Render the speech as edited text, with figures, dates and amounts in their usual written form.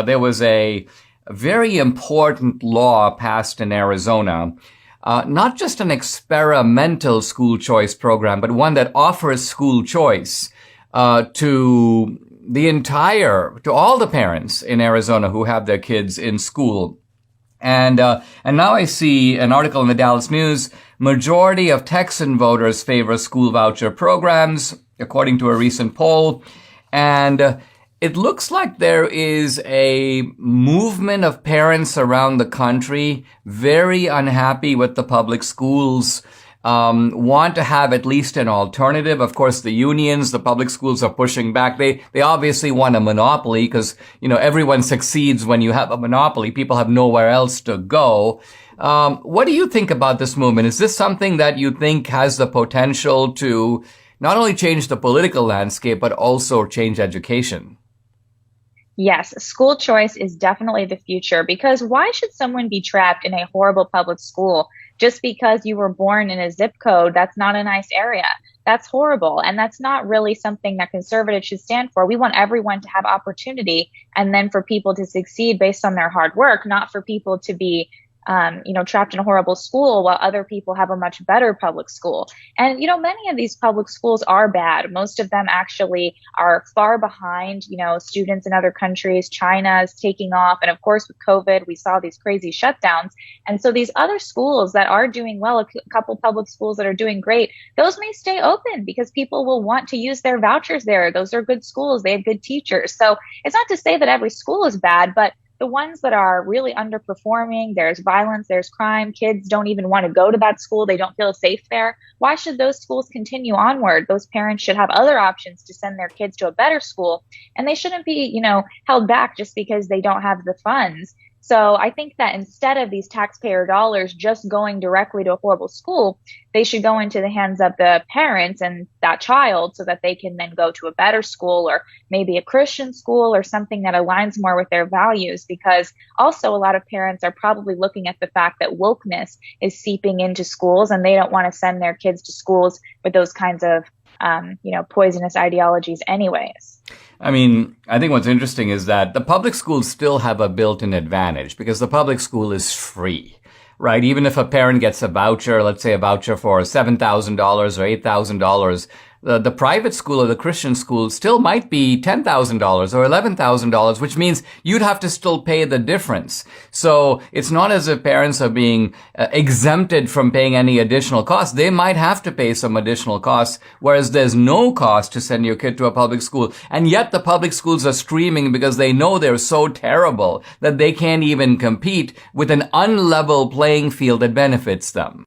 There was a very important law passed in Arizona, not just an experimental school choice program, but one that offers school choice to all the parents in Arizona who have their kids in school. And now I see an article in the Dallas News. Majority of Texan voters favor school voucher programs, according to a recent poll. And it looks like there is a movement of parents around the country very unhappy with the public schools, want to have at least an alternative. Of course, the unions, the public schools are pushing back. They obviously want a monopoly because, everyone succeeds when you have a monopoly. People have nowhere else to go. What do you think about this movement? Is this something that you think has the potential to not only change the political landscape, but also change education? Yes, school choice is definitely the future because why should someone be trapped in a horrible public school just because you were born in a zip code that's not a nice area? That's horrible. And that's not really something that conservatives should stand for. We want everyone to have opportunity and then for people to succeed based on their hard work, not for people to be trapped in a horrible school while other people have a much better public school. And, many of these public schools are bad. Most of them actually are far behind, students in other countries. China is taking off. And of course, with COVID, we saw these crazy shutdowns. And so these other schools that are doing well, a couple public schools that are doing great, those may stay open because people will want to use their vouchers there. Those are good schools. They have good teachers. So it's not to say that every school is bad, but the ones that are really underperforming, there's violence, there's crime, kids don't even want to go to that school. They don't feel safe there. Why should those schools continue onward? Those parents should have other options to send their kids to a better school. And they shouldn't be, held back just because they don't have the funds. So I think that instead of these taxpayer dollars just going directly to a horrible school, they should go into the hands of the parents and that child so that they can then go to a better school or maybe a Christian school or something that aligns more with their values. Because also a lot of parents are probably looking at the fact that wokeness is seeping into schools and they don't want to send their kids to schools with those kinds of poisonous ideologies anyways. I mean, I think what's interesting is that the public schools still have a built-in advantage because the public school is free, right? Even if a parent gets a voucher, let's say a voucher for $7,000 or $8,000, the private school or the Christian school still might be $10,000 or $11,000, which means you'd have to still pay the difference. So it's not as if parents are being exempted from paying any additional costs. They might have to pay some additional costs, whereas there's no cost to send your kid to a public school. And yet the public schools are screaming because they know they're so terrible that they can't even compete with an unlevel playing field that benefits them.